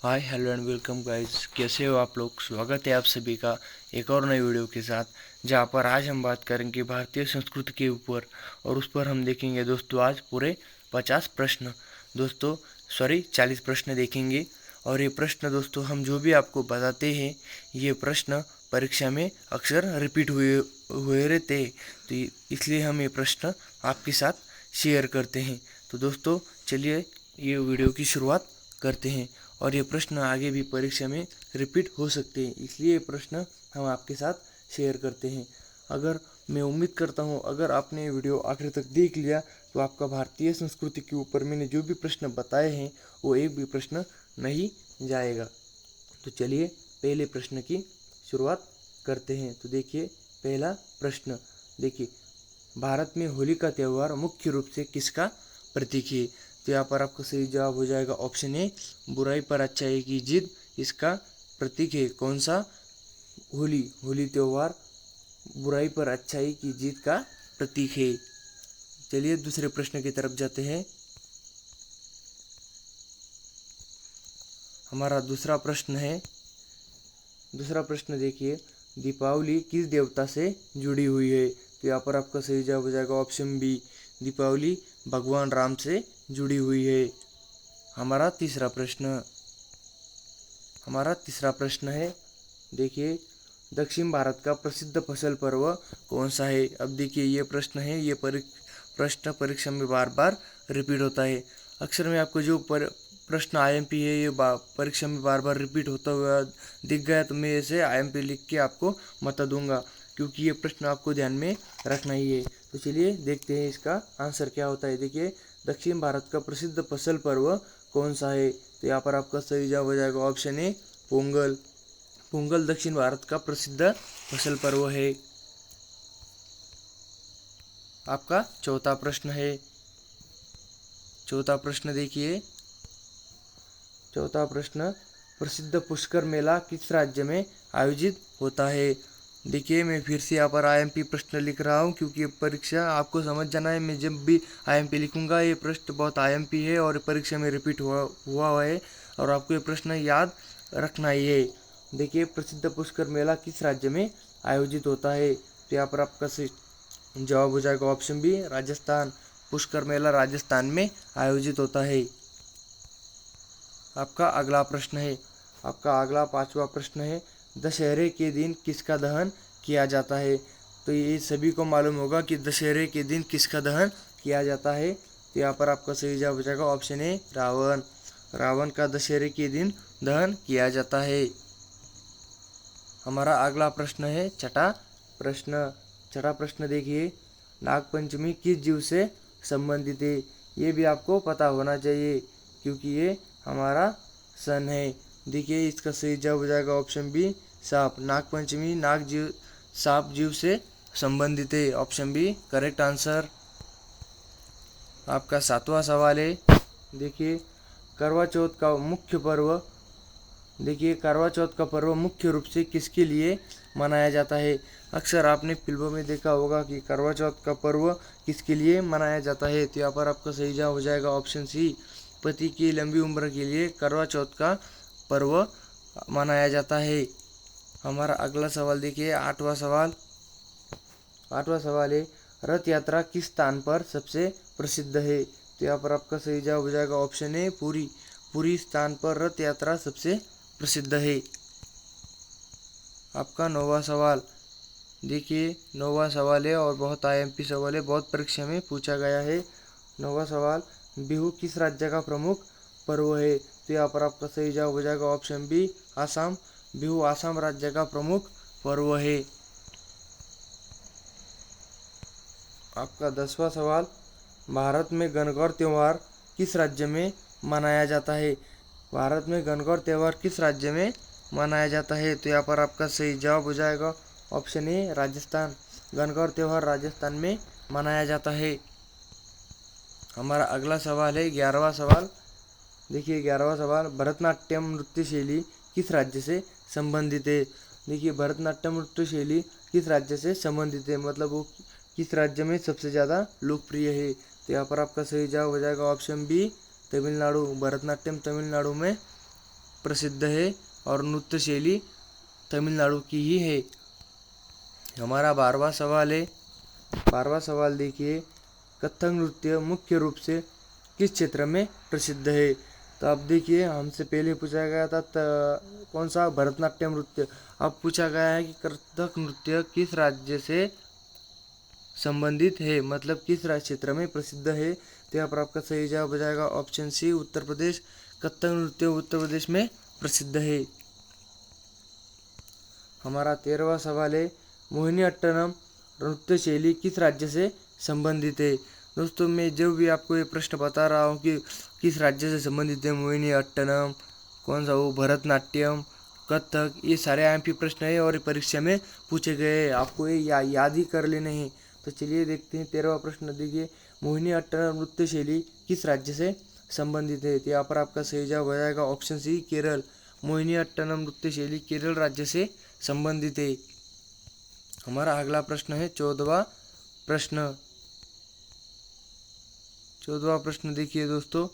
Hi hello and welcome guys, कैसे हो आप लोग। स्वागत है आप सभी का एक और नई वीडियो के साथ, जहां पर आज हम बात करेंगे भारतीय संस्कृति के ऊपर। और उस पर हम देखेंगे दोस्तों आज पूरे 50 प्रश्न, दोस्तों सॉरी 40 प्रश्न देखेंगे। और ये प्रश्न दोस्तों हम जो भी आपको बताते हैं, ये प्रश्न परीक्षा में अक्सर रिपीट हुए हुए रहते हैं, तो इसलिए हम ये प्रश्न आपके साथ शेयर करते हैं। तो दोस्तों चलिए ये वीडियो की शुरुआत करते हैं। और ये प्रश्न आगे भी परीक्षा में रिपीट हो सकते हैं, इसलिए ये प्रश्न हम आपके साथ शेयर करते हैं। अगर मैं उम्मीद करता हूँ अगर आपने ये वीडियो आखिर तक देख लिया तो आपका भारतीय संस्कृति के ऊपर मैंने जो भी प्रश्न बताए हैं वो एक भी प्रश्न नहीं जाएगा। तो चलिए पहले प्रश्न की शुरुआत करते हैं। तो देखिए पहला प्रश्न, देखिए भारत में होली का त्यौहार मुख्य रूप से किसका प्रतीक है। तो यहाँ पर आपका सही जवाब हो जाएगा ऑप्शन ए, बुराई पर अच्छाई की जीत इसका प्रतीक है। कौन सा? होली। होली त्यौहार बुराई पर अच्छाई की जीत का प्रतीक है। चलिए दूसरे प्रश्न की तरफ जाते हैं। हमारा दूसरा प्रश्न है, दूसरा प्रश्न देखिए, दीपावली किस देवता से जुड़ी हुई है। तो यहाँ पर आपका सही जवाब हो जाएगा ऑप्शन बी, दीपावली भगवान राम से जुड़ी हुई है। हमारा तीसरा प्रश्न, हमारा तीसरा प्रश्न है, देखिए दक्षिण भारत का प्रसिद्ध फसल पर्व कौन सा है। अब देखिए ये प्रश्न है, ये प्रश्न परीक्षा में बार बार रिपीट होता है। अक्सर में आपको जो प्रश्न आईएमपी है ये परीक्षा में बार बार रिपीट होता हुआ दिख गया तो मैं इसे आईएमपी लिख के आपको बता दूंगा, क्योंकि ये प्रश्न आपको ध्यान में रखना ही है। तो चलिए देखते हैं इसका आंसर क्या होता है। देखिए दक्षिण भारत का प्रसिद्ध फसल पर्व कौन सा है। तो यहाँ पर आपका सही जवाब हो जाएगा ऑप्शन ए, पोंगल। पोंगल दक्षिण भारत का प्रसिद्ध फसल पर्व है। आपका चौथा प्रश्न है, चौथा प्रश्न देखिए, चौथा प्रश्न, प्रसिद्ध पुष्कर मेला किस राज्य में आयोजित होता है। देखिए मैं फिर से यहाँ पर आईएमपी प्रश्न लिख रहा हूँ, क्योंकि परीक्षा आपको समझ जाना है। मैं जब भी आईएमपी लिखूंगा ये प्रश्न बहुत आईएमपी है और परीक्षा में रिपीट हुआ है और आपको ये प्रश्न याद रखना ही है। देखिए प्रसिद्ध पुष्कर मेला किस राज्य में आयोजित होता है। तो यहाँ पर आपका जवाब हो जाएगा ऑप्शन बी, राजस्थान। पुष्कर मेला राजस्थान में आयोजित होता है। आपका अगला प्रश्न है, आपका अगला पांचवा प्रश्न है, दशहरे के दिन किसका दहन किया जाता है। तो ये सभी को मालूम होगा कि दशहरे के दिन किसका दहन किया जाता है। तो यहाँ पर आपका सही जवाब हो जाएगा ऑप्शन ए, रावण। रावण का दशहरे के दिन दहन किया जाता है। हमारा अगला प्रश्न है छठा प्रश्न, छठा प्रश्न देखिए, नागपंचमी किस जीव से संबंधित है। ये भी आपको पता होना चाहिए क्योंकि ये हमारा सन है। देखिए इसका सही जवाब हो जाएगा ऑप्शन बी, सांप। नागपंचमी नाग जीव सांप जीव से संबंधित है। Option B correct answer. आपका सातवां सवाल है, देखिए करवा चौथ का मुख्य पर्व, देखिए करवा चौथ का पर्व मुख्य रूप से किसके लिए मनाया जाता है। अक्सर आपने फिल्मों में देखा होगा कि करवा चौथ का पर्व किसके लिए मनाया जाता है। तो यहाँ पर आपका सही जवाब हो जाएगा ऑप्शन सी, पति की लंबी उम्र के लिए करवा चौथ का पर्व मनाया जाता है। हमारा अगला सवाल देखिए, आठवां सवाल, आठवां सवाल है, रथ यात्रा किस स्थान पर सबसे प्रसिद्ध है। तो यहाँ पर आपका सही जवाब हो जाएगा ऑप्शन ए, पुरी। पुरी स्थान पर रथ यात्रा सबसे प्रसिद्ध है। आपका नौवां सवाल, देखिए नौवां सवाल है और बहुत आईएमपी सवाल है, बहुत परीक्षा में पूछा गया है। नौवां सवाल, बिहू किस राज्य का प्रमुख पर्व है। तो यहाँ पर आपका सही जवाब हो जाएगा ऑप्शन बी, आसाम। बिहू आसाम राज्य का प्रमुख पर्व है। आपका 10वां सवाल, भारत में गणगौर त्यौहार किस राज्य में मनाया जाता है। भारत में गणगौर त्यौहार किस राज्य में मनाया जाता है। तो यहाँ पर आपका सही जवाब हो जाएगा ऑप्शन ए, राजस्थान। गणगौर त्यौहार राजस्थान में मनाया जाता है। हमारा अगला सवाल है 11वां सवाल, देखिए 11वां सवाल, भरतनाट्यम नृत्य शैली किस राज्य से संबंधित है। देखिए भरतनाट्यम नृत्य शैली किस राज्य से संबंधित है, मतलब वो किस राज्य में सबसे ज़्यादा लोकप्रिय है। तो यहाँ पर आपका सही जवाब हो जाएगा ऑप्शन बी, तमिलनाडु। भरतनाट्यम तमिलनाडु में प्रसिद्ध है और नृत्य शैली तमिलनाडु की ही है। हमारा 12वां सवाल है। 12वां सवाल देखिए, कथक नृत्य मुख्य रूप से किस क्षेत्र में प्रसिद्ध है? तो अब देखिए, हमसे पहले पूछा गया था कौन सा, भरतनाट्यम नृत्य। अब पूछा गया है कि कथक नृत्य किस राज्य से संबंधित है, मतलब किस राज्य क्षेत्र में प्रसिद्ध है। तो यहाँ पर आपका सही जवाब हो जाएगा ऑप्शन सी, उत्तर प्रदेश। कथक नृत्य उत्तर प्रदेश में प्रसिद्ध है। हमारा 13वां सवाल है, मोहिनीअट्टम नृत्य शैली किस राज्य से संबंधित है? दोस्तों, मैं जो भी आपको ये प्रश्न बता रहा हूँ कि किस राज्य से संबंधित है, मोहिनीअट्टम, कौन सा वो, भरतनाट्यम, कथक, ये सारे IMP प्रश्न है और परीक्षा में पूछे गए हैं। आपको ये याद ही कर लेने हैं। तो चलिए देखते हैं 13वां प्रश्न। देखिए, मोहिनीअट्टम नृत्य शैली किस राज्य से संबंधित है? तो यहाँ पर आपका सही जवाब हो जाएगा ऑप्शन सी, केरल। मोहिनीअट्टम नृत्य शैली केरल राज्य से संबंधित है। हमारा अगला प्रश्न है 14वां प्रश्न। 14वां प्रश्न देखिए दोस्तों,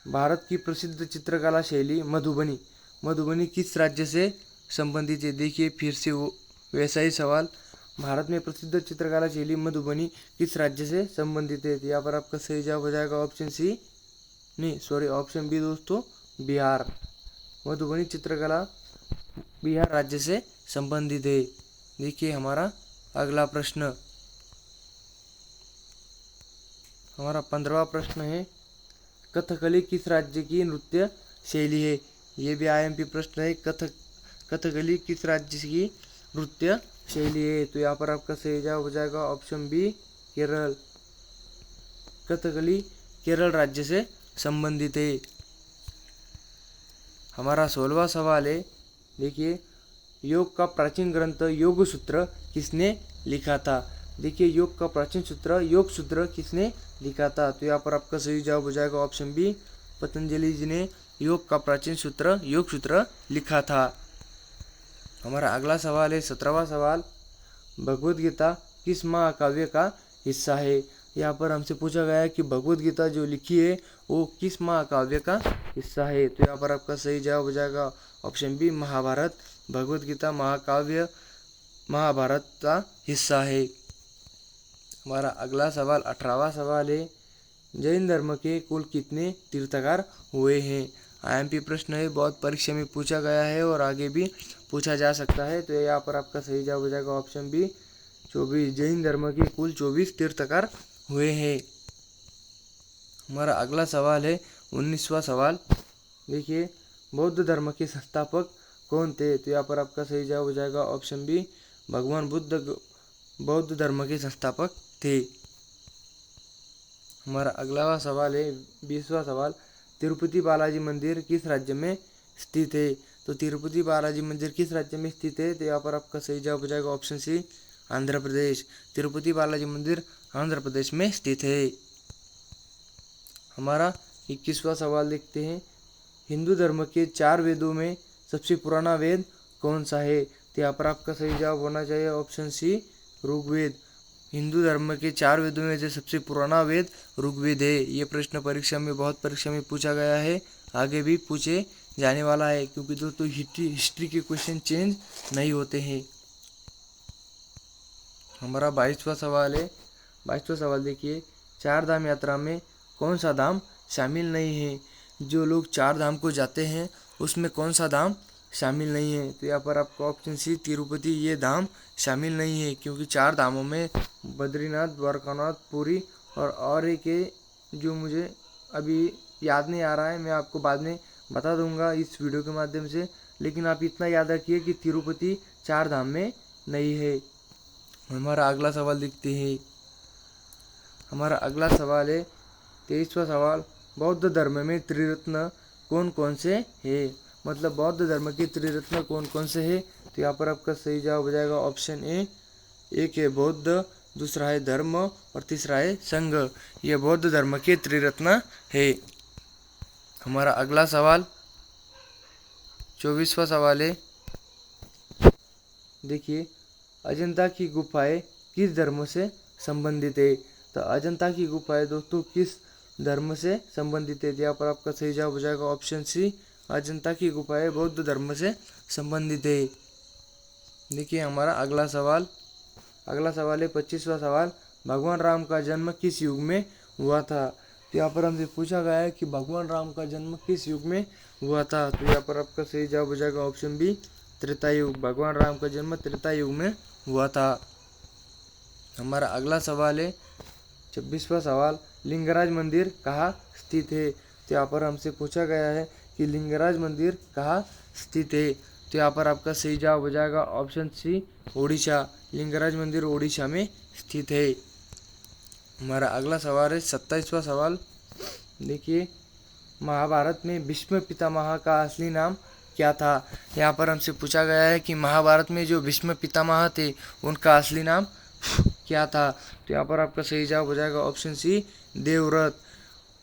भारत की प्रसिद्ध चित्रकला शैली मधुबनी, मधुबनी किस राज्य से संबंधित है? देखिए फिर से वो वैसा ही सवाल, भारत में प्रसिद्ध चित्रकला शैली मधुबनी किस राज्य से संबंधित है? तो यहाँ पर आपका सही जवाब हो जाएगा ऑप्शन सी, नहीं सॉरी, ऑप्शन बी दोस्तों, बिहार। मधुबनी चित्रकला बिहार राज्य से संबंधित है। देखिए हमारा अगला प्रश्न, हमारा 15वां प्रश्न है, कथकली किस राज्य की नृत्य शैली है? ये भी IMP प्रश्न है। कथकली किस राज्य की नृत्य शैली है? तो यहाँ पर आपका सही जवाब हो जाएगा ऑप्शन बी, केरल। कथकली केरल राज्य से संबंधित है। हमारा 16वां सवाल है। देखिए, योग का प्राचीन ग्रंथ योग सूत्र किसने लिखा था? देखिए, योग का प्राचीन सूत्र योग सूत्र किसने लिखा था? तो यहाँ पर आपका सही जवाब हो जाएगा ऑप्शन बी, पतंजलि जी ने योग का प्राचीन सूत्र योग सूत्र लिखा था। हमारा अगला सवाल है 17वां सवाल, भगवद गीता किस महाकाव्य का हिस्सा है? यहाँ पर हमसे पूछा गया है कि भगवद गीता जो लिखी है वो किस महाकाव्य का हिस्सा है? तो यहाँ पर आपका सही जवाब हो जाएगा ऑप्शन बी, महाभारत। भगवद गीता महाकाव्य महाभारत का हिस्सा है। हमारा अगला सवाल 18वां सवाल है, जैन धर्म के कुल कितने तीर्थंकर हुए हैं? IMP प्रश्न है, बहुत परीक्षा में पूछा गया है और आगे भी पूछा जा सकता है। तो यहाँ पर आपका सही जवाब हो जाएगा ऑप्शन बी, 24। जैन धर्म के कुल 24 तीर्थंकर हुए हैं। हमारा अगला सवाल है 19वां सवाल। देखिए, बौद्ध धर्म के संस्थापक कौन थे? तो यहाँ पर आपका सही जवाब हो जाएगा ऑप्शन बी, भगवान बुद्ध बौद्ध धर्म के संस्थापक थे। हमारा अगला सवाल है 20वां सवाल, तिरुपति बालाजी मंदिर किस राज्य में स्थित है? तो तिरुपति बालाजी मंदिर किस राज्य में स्थित है? तो यहाँ पर आपका सही जवाब हो जाएगा ऑप्शन सी, आंध्र प्रदेश। तिरुपति बालाजी मंदिर आंध्र प्रदेश में स्थित है। हमारा 21वां सवाल देखते हैं, हिंदू धर्म के 4 वेदों में सबसे पुराना वेद कौन सा है? तो यहाँ पर आपका सही जवाब होना चाहिए ऑप्शन सी, ऋग्वेद। हिंदू धर्म के 4 वेदों में से सबसे पुराना वेद ऋग्वेद है। ये प्रश्न परीक्षा में बहुत परीक्षा में पूछा गया है, आगे भी पूछे जाने वाला है, क्योंकि दोस्तों हिस्ट्री के क्वेश्चन चेंज नहीं होते हैं। हमारा 22वां सवाल है। 22वां सवाल देखिए, 4 धाम यात्रा में कौन सा धाम शामिल नहीं है? जो लोग 4 धाम को जाते हैं उसमें कौन सा धाम शामिल नहीं है? तो यहाँ पर आपका ऑप्शन सी, तिरुपति, ये धाम शामिल नहीं है, क्योंकि 4 धामों में बद्रीनाथ, द्वारकानाथ, पुरी और एक है जो मुझे अभी याद नहीं आ रहा है, मैं आपको बाद में बता दूंगा इस वीडियो के माध्यम से। लेकिन आप इतना याद रखिए कि तिरुपति 4 धाम में नहीं है। हमारा अगला सवाल देखते हैं। हमारा अगला सवाल है 23वां सवाल, बौद्ध धर्म में त्रिरत्न कौन कौन से है? मतलब बौद्ध धर्म के त्रिरत्न कौन कौन से है? तो यहाँ पर आपका सही जवाब हो जाएगा ऑप्शन ए, एक है बौद्ध, दूसरा है धर्म और तीसरा है संघ। ये बौद्ध धर्म के त्रिरत्न है। हमारा अगला सवाल 24वां सवाल है। देखिए, अजंता की गुफाएं किस धर्म से संबंधित है? तो अजंता की गुफाएं दोस्तों किस धर्म से संबंधित है। यहाँ पर आपका सही जवाब हो जाएगा ऑप्शन सी, अजंता की गुफाएं बौद्ध धर्म से संबंधित है। देखिए हमारा अगला सवाल है 25वां सवाल, भगवान राम का जन्म किस युग में हुआ था। तो यहाँ पर हमसे पूछा गया है कि भगवान राम का जन्म किस युग में हुआ था। तो यहाँ पर आपका सही जवाब हो जाएगा ऑप्शन बी, त्रेता युग। भगवान राम का जन्म त्रेता युग में हुआ था। हमारा अगला सवाल है 26वां सवाल, लिंगराज मंदिर कहाँ स्थित है। तो यहाँ पर हमसे पूछा गया है कि लिंगराज मंदिर कहाँ स्थित है। तो यहाँ पर आपका सही जवाब हो जाएगा ऑप्शन सी, ओडिशा। लिंगराज मंदिर ओडिशा में स्थित है। हमारा अगला सवाल है 27वां सवाल। देखिए महाभारत में भीष्म पितामह का असली नाम क्या था। यहाँ पर हमसे पूछा गया है कि महाभारत में जो भीष्म पितामह थे उनका असली नाम क्या था। तो यहाँ पर आपका सही जवाब हो जाएगा ऑप्शन सी, देवव्रत।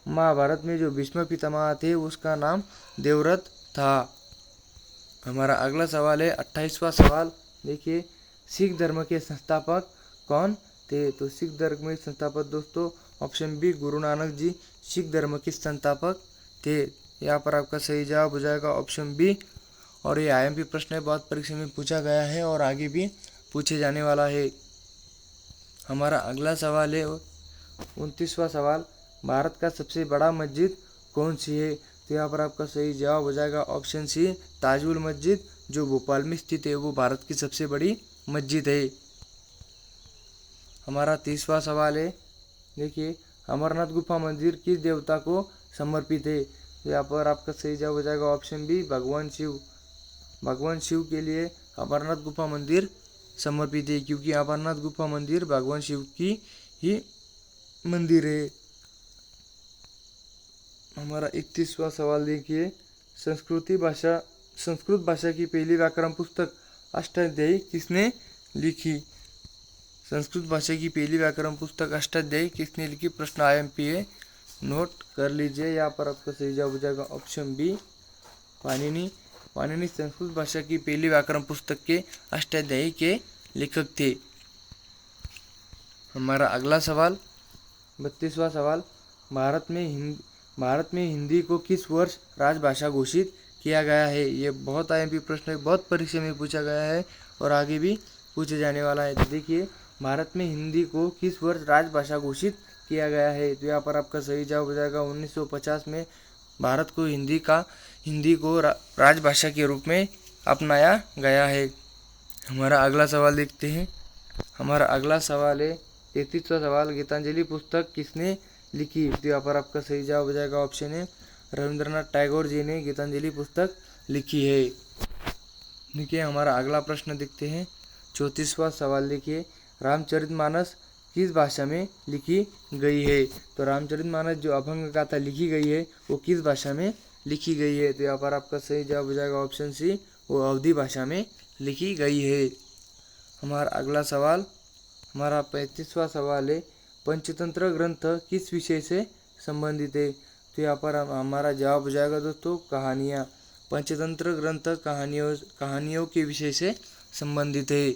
महाभारत में जो भीष्म पितामह थे उसका नाम देवव्रत था। हमारा अगला सवाल है 28वां सवाल। देखिए सिख धर्म के संस्थापक कौन थे। तो सिख धर्म के संस्थापक दोस्तों ऑप्शन बी, गुरु नानक जी सिख धर्म के संस्थापक थे। यहाँ पर आपका सही जवाब हो जाएगा ऑप्शन बी। और ये आईएमपी प्रश्न है, बहुत परीक्षा में पूछा गया है और आगे भी पूछे जाने वाला है। हमारा अगला सवाल है 29वां सवाल, भारत का सबसे बड़ा मस्जिद कौन सी है। तो यहाँ पर आपका सही जवाब हो जाएगा ऑप्शन सी, ताजुल मस्जिद जो भोपाल में स्थित है वो भारत की सबसे बड़ी मस्जिद है। हमारा 30वां सवाल है, देखिए अमरनाथ गुफा मंदिर किस देवता को समर्पित है। तो यहाँ पर आपका सही जवाब हो जाएगा ऑप्शन बी, भगवान शिव। भगवान शिव के लिए अमरनाथ गुफा मंदिर समर्पित है, क्योंकि अमरनाथ गुफा मंदिर भगवान शिव की ही मंदिर है। हमारा 31वां सवाल देखिए, संस्कृत भाषा की पहली व्याकरण पुस्तक अष्टाध्यायी किसने लिखी। संस्कृत भाषा की पहली व्याकरण पुस्तक अष्टाध्यायी किसने लिखी, प्रश्न आईएमपी है, नोट कर लीजिए। यहाँ पर आपका सही जवाब हो जाएगा ऑप्शन बी, पाणिनि। पाणिनि संस्कृत भाषा की पहली व्याकरण पुस्तक के अष्टाध्यायी के लेखक थे। हमारा अगला सवाल 32वां सवाल, भारत में हिंदी को किस वर्ष राजभाषा घोषित किया गया है। ये बहुत आईएमपी प्रश्न है, बहुत परीक्षा में पूछा गया है और आगे भी पूछे जाने वाला है। तो देखिए भारत में हिंदी को किस वर्ष राजभाषा घोषित किया गया है। तो यहाँ पर आपका सही जवाब हो जाएगा 1950 में भारत को हिंदी को राजभाषा के रूप में अपनाया गया है। हमारा अगला सवाल देखते हैं। हमारा अगला सवाल है 33वां सवाल, गीतांजलि पुस्तक किसने लिखी। तो यहाँ पर आपका सही जवाब हो जाएगा ऑप्शन है, रविंद्रनाथ टैगोर जी ने गीतांजलि पुस्तक लिखी है। देखिए हमारा अगला प्रश्न देखते हैं 34वां सवाल। देखिए रामचरितमानस किस भाषा में लिखी गई है। तो रामचरितमानस जो अभंग गाथा लिखी गई है वो किस भाषा में लिखी गई है। तो यहाँ पर आपका सही जवाब हो जाएगा ऑप्शन सी, वो अवधी भाषा में लिखी गई है। हमारा अगला सवाल, हमारा 35वां सवाल है, पंचतंत्र ग्रंथ किस विषय से संबंधित है। तो यहाँ पर हमारा जवाब हो जाएगा दोस्तों, कहानियाँ। पंचतंत्र ग्रंथ कहानियों के विषय से संबंधित है।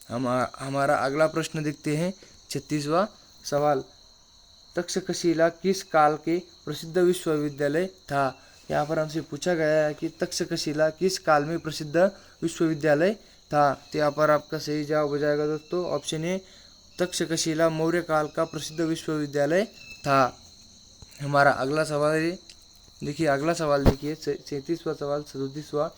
हमारा अगला प्रश्न देखते हैं 36वां सवाल, तक्षशिला किस काल के प्रसिद्ध विश्वविद्यालय था। यहाँ पर हमसे पूछा गया है कि तक्षशिला किस काल में प्रसिद्ध विश्वविद्यालय था। तो यहाँ पर आपका सही जवाब हो जाएगा दोस्तों ऑप्शन ए, तक्षशिला मौर्य काल का प्रसिद्ध विश्वविद्यालय था। हमारा अगला सवाल है, देखिए अगला सवाल देखिए 37वां सवाल 37वां,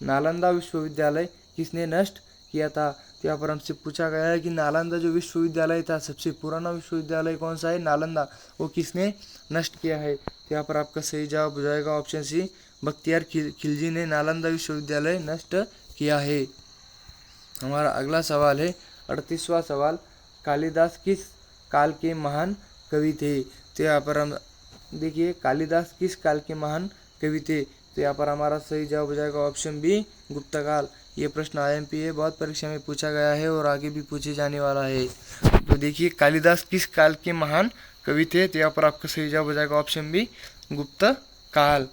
नालंदा विश्वविद्यालय किसने नष्ट किया था। तो यहाँ पर हमसे पूछा गया है कि नालंदा जो विश्वविद्यालय था, सबसे पुराना विश्वविद्यालय कौन सा है, नालंदा, वो किसने नष्ट किया है। तो यहाँ पर आपका सही जवाब हो जाएगा ऑप्शन सी, बख्तियार खिलजी ने नालंदा विश्वविद्यालय नष्ट किया है। हमारा अगला सवाल है 38वां सवाल, कालिदास किस काल के महान कवि थे। तो यहाँ पर हम देखिए कालिदास किस काल के महान कवि थे। तो यहाँ पर हमारा सही जवाब हो जाएगा ऑप्शन बी, गुप्त काल। ये प्रश्न आईएमपी है, बहुत परीक्षा में पूछा गया है और आगे भी पूछे जाने वाला है। तो देखिए कालिदास किस काल के महान कवि थे। तो यहाँ पर आपका सही जवाब हो जाएगा ऑप्शन बी, गुप्त काल।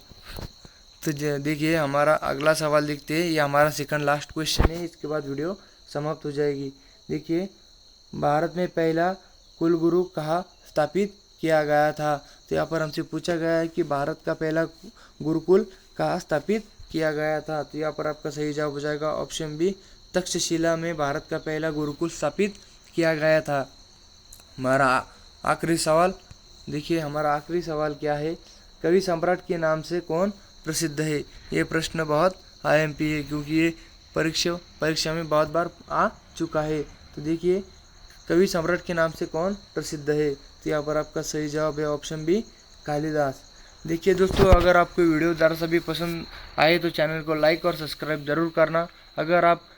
तो देखिए हमारा अगला सवाल देखते हैं, ये हमारा सेकंड लास्ट क्वेश्चन है, इसके बाद वीडियो समाप्त हो जाएगी। देखिए भारत में पहला कुलगुरु कहाँ स्थापित किया गया था। तो यहाँ पर हमसे पूछा गया है कि भारत का पहला गुरुकुल कहाँ स्थापित किया गया था। तो यहाँ पर आपका सही जवाब हो जाएगा ऑप्शन बी, तक्षशिला में भारत का पहला गुरुकुल स्थापित किया गया था। हमारा आखिरी सवाल देखिए, हमारा आखिरी सवाल क्या है, कवि सम्राट के नाम से कौन प्रसिद्ध है। ये प्रश्न बहुत IMP है क्योंकि ये परीक्षा में बहुत बार आ चुका है। तो देखिए, कवि सम्राट के नाम से कौन प्रसिद्ध है। तो यहाँ पर आपका सही जवाब है ऑप्शन बी, कालिदास। देखिए दोस्तों, अगर आपको वीडियो ज़रा सा भी पसंद आए तो चैनल को लाइक और सब्सक्राइब ज़रूर करना। अगर आप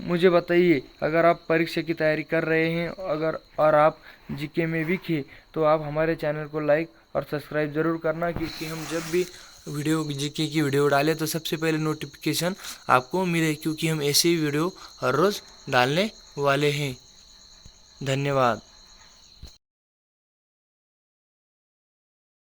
मुझे बताइए, अगर आप परीक्षा की तैयारी कर रहे हैं और आप GK में वीक है तो आप हमारे चैनल को लाइक और सब्सक्राइब ज़रूर करना, क्योंकि हम जब भी वीडियो GK की वीडियो डालें तो सबसे पहले नोटिफिकेशन आपको मिले, क्योंकि हम ऐसे ही वीडियो हर रोज़ डालने वाले हैं। धन्यवाद।